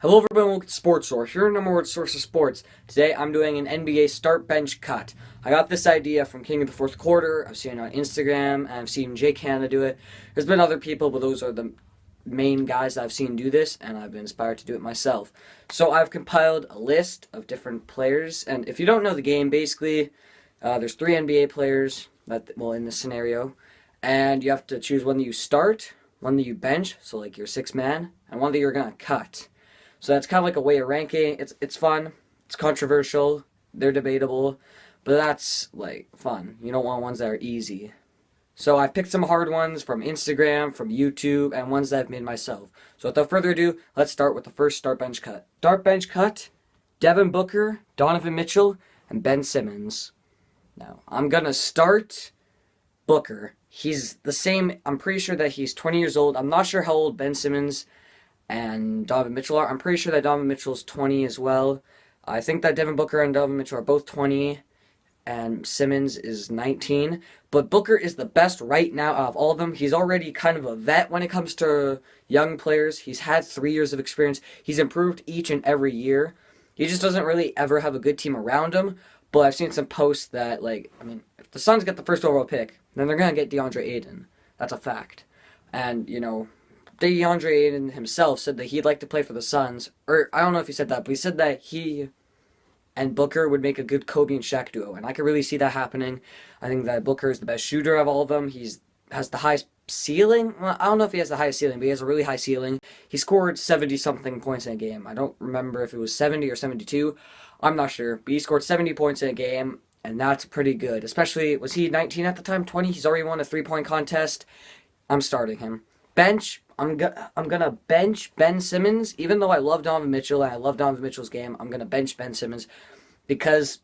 Hello everyone, welcome to Sports Source, your number one source of sports. Today I'm doing an NBA start bench cut. I got this idea from King of the Fourth Quarter. I've seen it on Instagram, and I've seen Jay Canada do it. There's been other people, but those are the main guys that I've seen do this, and I've been inspired to do it myself. So I've compiled a list of different players, and if you don't know the game, basically, there's 3 NBA players in this scenario, and you have to choose one that you start, one that you bench, so like your 6-man, and one that you're going to cut. So that's kind of like a way of ranking. It's fun. It's controversial. They're debatable. But that's, like, fun. You don't want ones that are easy. So I've picked some hard ones from Instagram, from YouTube, and ones that I've made myself. So without further ado, let's start with the first start bench cut. Start bench cut, Devin Booker, Donovan Mitchell, and Ben Simmons. Now, I'm going to start Booker. He's the same. I'm pretty sure that he's 20 years old. I'm not sure how old Ben Simmons and Donovan Mitchell are. I'm pretty sure that Donovan Mitchell's 20 as well. I think that Devin Booker and Donovan Mitchell are both 20, and Simmons is 19. But Booker is the best right now out of all of them. He's already kind of a vet when it comes to young players. He's had 3 years of experience. He's improved each and every year. He just doesn't really ever have a good team around him. But I've seen some posts that, if the Suns get the first overall pick, then they're going to get DeAndre Ayton. That's a fact. And, DeAndre Ayton himself said that he'd like to play for the Suns. Or, I don't know if he said that, but he said that he and Booker would make a good Kobe and Shaq duo. And I could really see that happening. I think that Booker is the best shooter of all of them. He has the highest ceiling. Well, I don't know if he has the highest ceiling, but he has a really high ceiling. He scored 70-something points in a game. I don't remember if it was 70 or 72. I'm not sure. But he scored 70 points in a game, and that's pretty good. Especially, was he 19 at the time? 20? He's already won a 3-point contest. I'm starting him. Bench. I'm gonna bench Ben Simmons, even though I love Donovan Mitchell and I love Donovan Mitchell's game. I'm gonna bench Ben Simmons because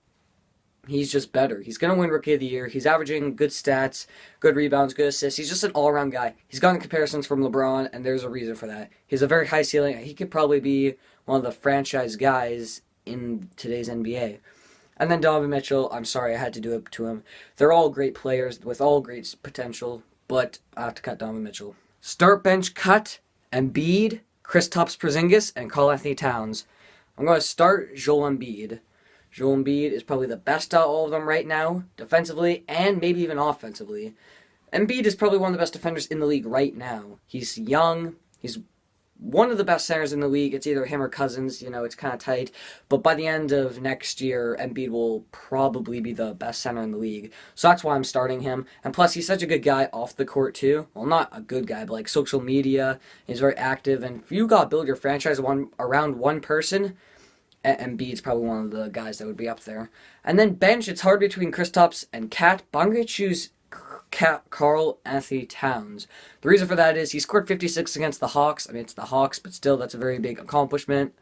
he's just better. He's gonna win Rookie of the Year. He's averaging good stats, good rebounds, good assists. He's just an all-around guy. He's gotten comparisons from LeBron, and there's a reason for that. He has a very high ceiling. He could probably be one of the franchise guys in today's NBA. And then Donovan Mitchell, I'm sorry I had to do it to him. They're all great players with all great potential, but I have to cut Donovan Mitchell. Start bench cut, Embiid, Kristaps Porzingis, and Karl Towns. I'm going to start Joel Embiid. Joel Embiid is probably the best out of all of them right now, defensively and maybe even offensively. Embiid is probably one of the best defenders in the league right now. He's young. He's one of the best centers in the league. It's either him or Cousins. It's kind of tight. But by the end of next year, Embiid will probably be the best center in the league. So that's why I'm starting him. And plus, he's such a good guy off the court, too. Well, not a good guy, but social media. He's very active. And if you got to build your franchise around one person, Embiid's probably one of the guys that would be up there. And then bench, it's hard between Kristaps and Cat, but I'm going to choose Karl Towns. The reason for that is he scored 56 against the Hawks. It's the Hawks, but still, that's a very big accomplishment.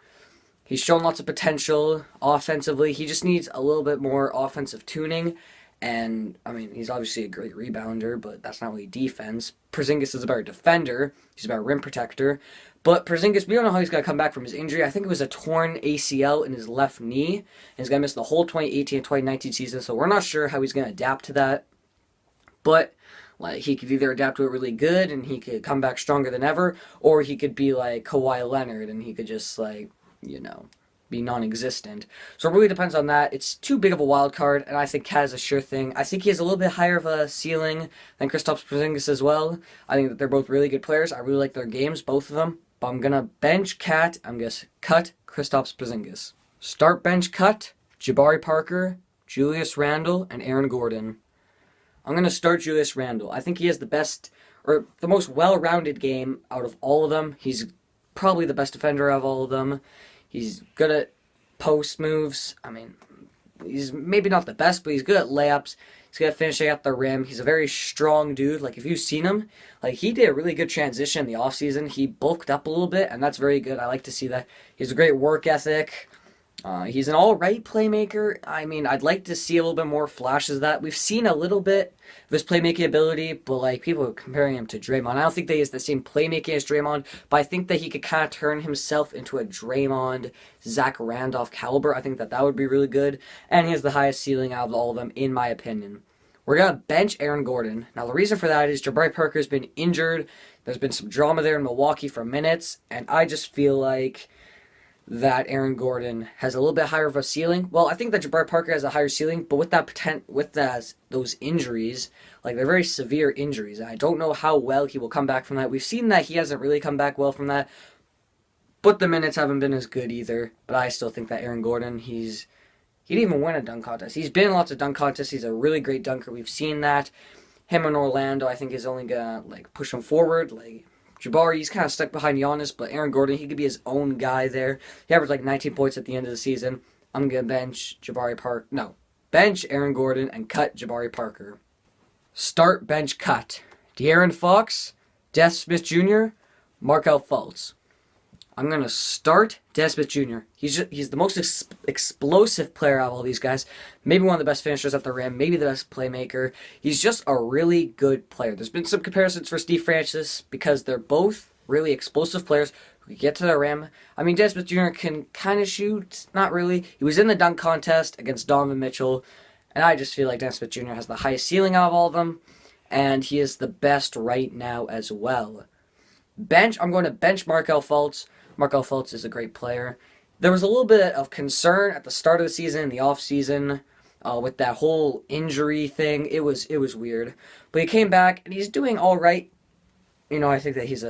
He's shown lots of potential offensively. He just needs a little bit more offensive tuning. And, he's obviously a great rebounder, but that's not really defense. Porzingis is a better defender. He's a better rim protector. But Porzingis, we don't know how he's going to come back from his injury. I think it was a torn ACL in his left knee. And he's going to miss the whole 2018 and 2019 season, so we're not sure how he's going to adapt to that. But he could either adapt to it really good and he could come back stronger than ever, or he could be like Kawhi Leonard and he could just be non-existent. So it really depends on that. It's too big of a wild card, and I think Cat is a sure thing. I think he has a little bit higher of a ceiling than Kristaps Porzingis as well. I think that they're both really good players. I really like their games, both of them. But I'm gonna bench Cat. I'm gonna cut Kristaps Porzingis. Start bench cut, Jabari Parker, Julius Randle, and Aaron Gordon. I'm going to start Julius Randle. I think he has the best, or the most well-rounded game out of all of them. He's probably the best defender of all of them. He's good at post moves. He's maybe not the best, but he's good at layups. He's good at finishing at the rim. He's a very strong dude. If you've seen him, he did a really good transition in the offseason. He bulked up a little bit, and that's very good. I like to see that. He has a great work ethic. He's an all-right playmaker. I'd like to see a little bit more flashes of that. We've seen a little bit of his playmaking ability, but people are comparing him to Draymond. I don't think that he has the same playmaking as Draymond, but I think that he could kind of turn himself into a Draymond, Zach Randolph caliber. I think that would be really good, and he has the highest ceiling out of all of them, in my opinion. We're going to bench Aaron Gordon. Now, the reason for that is Jabari Parker's been injured. There's been some drama there in Milwaukee for minutes, and I just feel like that Aaron Gordon has a little bit higher of a ceiling. Well, I think that Jabari Parker has a higher ceiling, but with those injuries, like they're very severe injuries, and I don't know how well he will come back from that. We've seen that he hasn't really come back well from that, but the minutes haven't been as good either. But I still think that Aaron Gordon, he didn't even win a dunk contest. He's been in lots of dunk contests. He's a really great dunker. We've seen that. Him in Orlando, I think, is only gonna push him forward. Jabari, he's kind of stuck behind Giannis, but Aaron Gordon, he could be his own guy there. He averaged 19 points at the end of the season. I'm going to bench Aaron Gordon and cut Jabari Parker. Start, bench, cut. De'Aaron Fox, Dennis Smith Jr., Markelle Fultz. I'm going to start Dennis Smith Jr. He's the most explosive player out of all these guys. Maybe one of the best finishers at the rim. Maybe the best playmaker. He's just a really good player. There's been some comparisons for Steve Francis because they're both really explosive players who can get to the rim. I mean, Dennis Smith Jr. can kind of shoot. Not really. He was in the dunk contest against Donovan Mitchell. And I just feel like Dennis Smith Jr. has the highest ceiling out of all of them. And he is the best right now as well. I'm going to bench Markelle Fultz. Markelle Fultz is a great player. There was a little bit of concern at the start of the season, the offseason, with that whole injury thing. It was weird. But he came back, and he's doing all right. I think that he's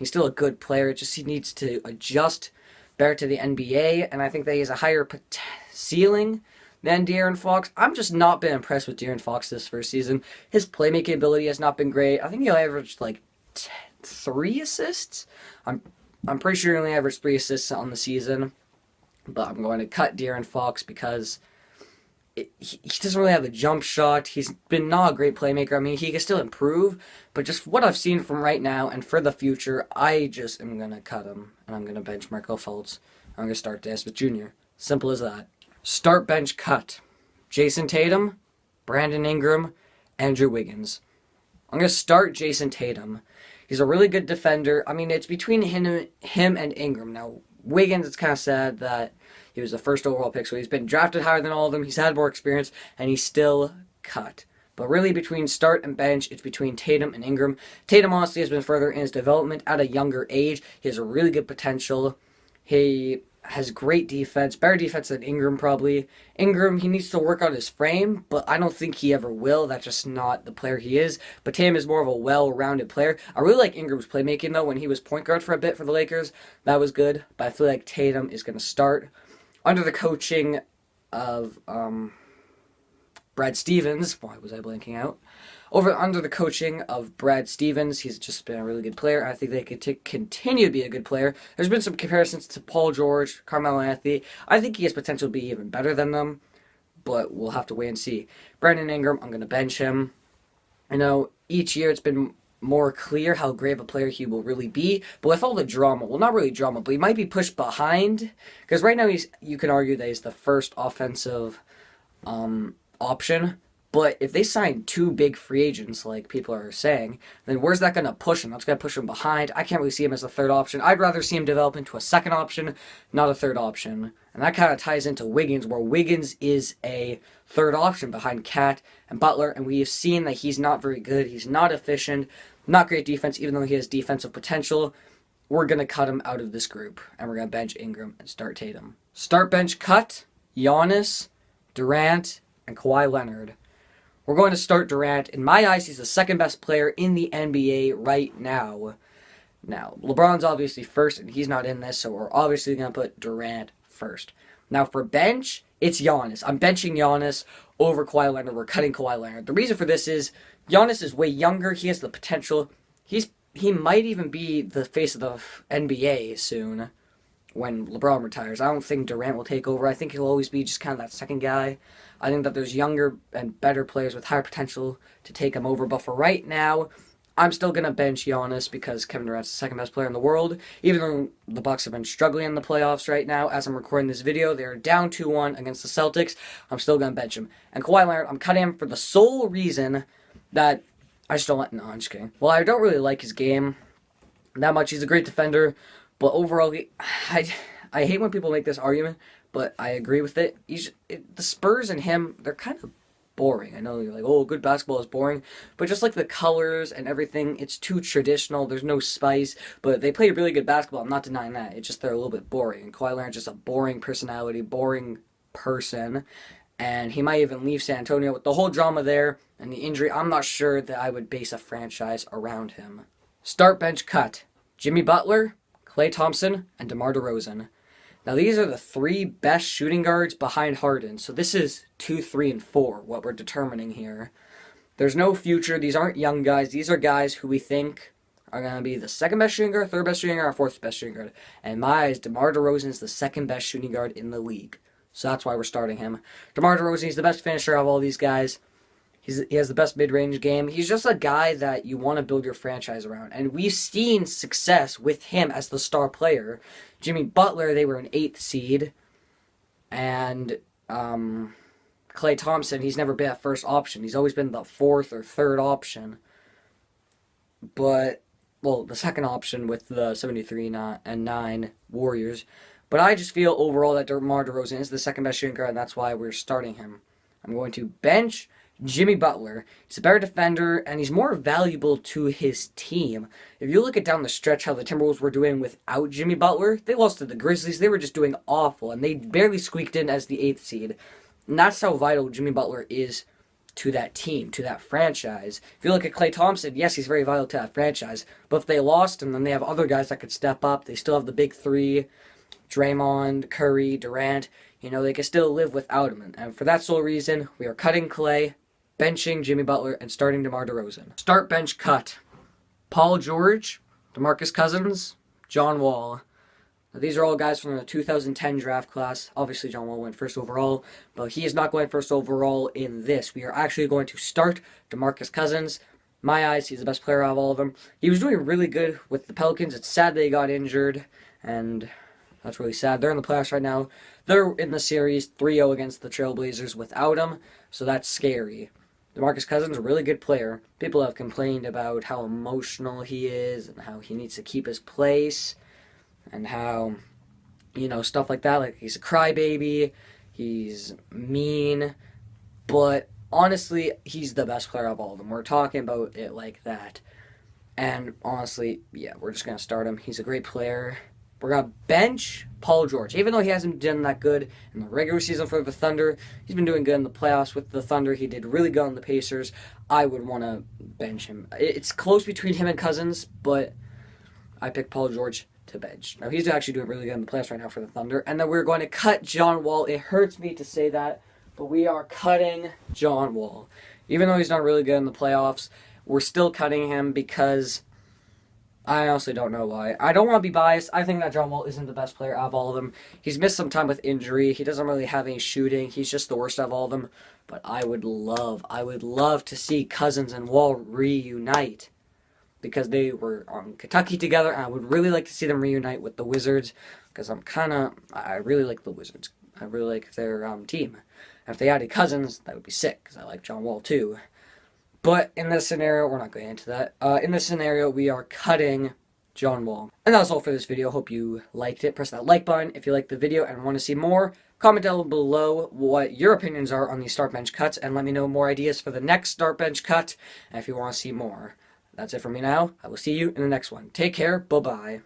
still a good player. He needs to adjust better to the NBA, and I think that he has a higher ceiling than De'Aaron Fox. I'm just not been impressed with De'Aaron Fox this first season. His playmaking ability has not been great. I think he'll average 3 assists. I'm pretty sure he only averaged 3 assists on the season, but I'm going to cut De'Aaron Fox because he doesn't really have a jump shot. He's been not a great playmaker. I mean, he can still improve, but just what I've seen from right now and for the future, I just am going to cut him, and I'm going to bench Markelle Fultz. I'm going to start Dennis Smith Jr. Simple as that. Start, bench, cut. Jayson Tatum, Brandon Ingram, Andrew Wiggins. I'm going to start Jayson Tatum. He's a really good defender. I mean, it's between him and Ingram. Now, Wiggins, it's kind of sad that he was the first overall pick, so he's been drafted higher than all of them. He's had more experience, and he's still cut. But really, between start and bench, it's between Tatum and Ingram. Tatum, honestly, has been further in his development at a younger age. He has a really good potential. He has great defense, better defense than Ingram probably. Ingram, he needs to work on his frame, but I don't think he ever will. That's just not the player he is. But Tatum is more of a well-rounded player. I really like Ingram's playmaking, though. When he was point guard for a bit for the Lakers, that was good. But I feel like Tatum is going to start under the coaching of Brad Stevens. Why was I blanking out? Under the coaching of Brad Stevens, he's just been a really good player. I think they could continue to be a good player. There's been some comparisons to Paul George, Carmelo Anthony. I think he has potential to be even better than them, but we'll have to wait and see. Brandon Ingram, I'm going to bench him. Each year it's been more clear how great of a player he will really be, but with all the drama, well, not really drama, but he might be pushed behind, because right now you can argue that he's the first offensive option. But if they sign 2 big free agents, like people are saying, then where's that going to push him? That's going to push him behind. I can't really see him as a third option. I'd rather see him develop into a second option, not a third option. And that kind of ties into Wiggins, where Wiggins is a third option behind Cat and Butler, and we have seen that he's not very good. He's not efficient, not great defense, even though he has defensive potential. We're going to cut him out of this group, and we're going to bench Ingram and start Tatum. Start, bench, cut, Giannis, Durant, and Kawhi Leonard. We're going to start Durant. In my eyes, he's the second best player in the NBA right now. Now, LeBron's obviously first, and he's not in this, so we're obviously going to put Durant first. Now, for bench, it's Giannis. I'm benching Giannis over Kawhi Leonard. We're cutting Kawhi Leonard. The reason for this is Giannis is way younger. He has the potential. He might even be the face of the NBA soon when LeBron retires. I don't think Durant will take over. I think he'll always be just kind of that second guy. I think that there's younger and better players with higher potential to take him over. But for right now, I'm still going to bench Giannis because Kevin Durant's the second best player in the world. Even though the Bucks have been struggling in the playoffs right now, as I'm recording this video, they're down 2-1 against the Celtics. I'm still going to bench him. And Kawhi Leonard, I'm cutting him for the sole reason that I just don't like... No, I'm just kidding. Well, I don't really like his game that much. He's a great defender. But overall, I hate when people make this argument, but I agree with it. The Spurs and him, they're kind of boring. I know you're like, oh, good basketball is boring, but just like the colors and everything, it's too traditional. There's no spice, but they play really good basketball. I'm not denying that. It's just they're a little bit boring. And Kawhi Leonard's just a boring personality, boring person, and he might even leave San Antonio with the whole drama there and the injury. I'm not sure that I would base a franchise around him. Start bench cut: Jimmy Butler, Klay Thompson, and DeMar DeRozan. Now these are the 3 best shooting guards behind Harden. So this is 2, 3, and 4, what we're determining here. There's no future. These aren't young guys. These are guys who we think are going to be the 2nd best shooting guard, 3rd best shooting guard, or 4th best shooting guard. And in my eyes, DeMar DeRozan is the 2nd best shooting guard in the league. So that's why we're starting him. DeMar DeRozan, he's the best finisher of all these guys. He has the best mid-range game. He's just a guy that you want to build your franchise around. And we've seen success with him as the star player. Jimmy Butler, they were an 8th seed. And Klay Thompson, he's never been a first option. He's always been the 4th or 3rd option. But, well, the 2nd option with the 73 and 9 Warriors. But I just feel overall that DeMar DeRozan is the 2nd best shooting guard, and that's why we're starting him. I'm going to bench Jimmy Butler. He's a better defender, and he's more valuable to his team. If you look at down the stretch how the Timberwolves were doing without Jimmy Butler, they lost to the Grizzlies. They were just doing awful, and they barely squeaked in as the 8th seed. And that's how vital Jimmy Butler is to that team, to that franchise. If you look at Klay Thompson, yes, he's very vital to that franchise, but if they lost him, then they have other guys that could step up. They still have the big 3, Draymond, Curry, Durant. You know, they can still live without him. And for that sole reason, we are cutting Klay, benching Jimmy Butler, and starting DeMar DeRozan. Start bench cut: Paul George, DeMarcus Cousins, John Wall. Now, these are all guys from the 2010 draft class. Obviously, John Wall went 1st overall, but he is not going 1st overall in this. We are actually going to start DeMarcus Cousins. My eyes, he's the best player out of all of them. He was doing really good with the Pelicans. It's sad that he got injured, and that's really sad. They're in the playoffs right now. They're in the series 3-0 against the Trailblazers without him, so that's scary. DeMarcus Cousins, a really good player. People have complained about how emotional he is and how he needs to keep his place and how, you know, stuff like that. Like, he's a crybaby, he's mean, but honestly, he's the best player of all of them. We're talking about it like that. And honestly, yeah, we're just going to start him. He's a great player. We're going to bench Paul George. Even though he hasn't done that good in the regular season for the Thunder, he's been doing good in the playoffs with the Thunder. He did really good on the Pacers. I would want to bench him. It's close between him and Cousins, but I picked Paul George to bench. Now, he's actually doing really good in the playoffs right now for the Thunder. And then we're going to cut John Wall. It hurts me to say that, but we are cutting John Wall. Even though he's not really good in the playoffs, we're still cutting him because I honestly don't know why. I don't want to be biased. I think that John Wall isn't the best player out of all of them. He's missed some time with injury. He doesn't really have any shooting. He's just the worst out of all of them. But I would love to see Cousins and Wall reunite, because they were on Kentucky together, and I would really like to see them reunite with the Wizards, because I really like the Wizards. I really like their team. And if they added Cousins, that would be sick, because I like John Wall too. But in this scenario, we're not going into that. In this scenario, we are cutting John Wall. And that was all for this video. Hope you liked it. Press that like button if you liked the video and want to see more. Comment down below what your opinions are on these start bench cuts, and let me know more ideas for the next start bench cut, and if you want to see more. That's it for me now. I will see you in the next one. Take care. Bye-bye.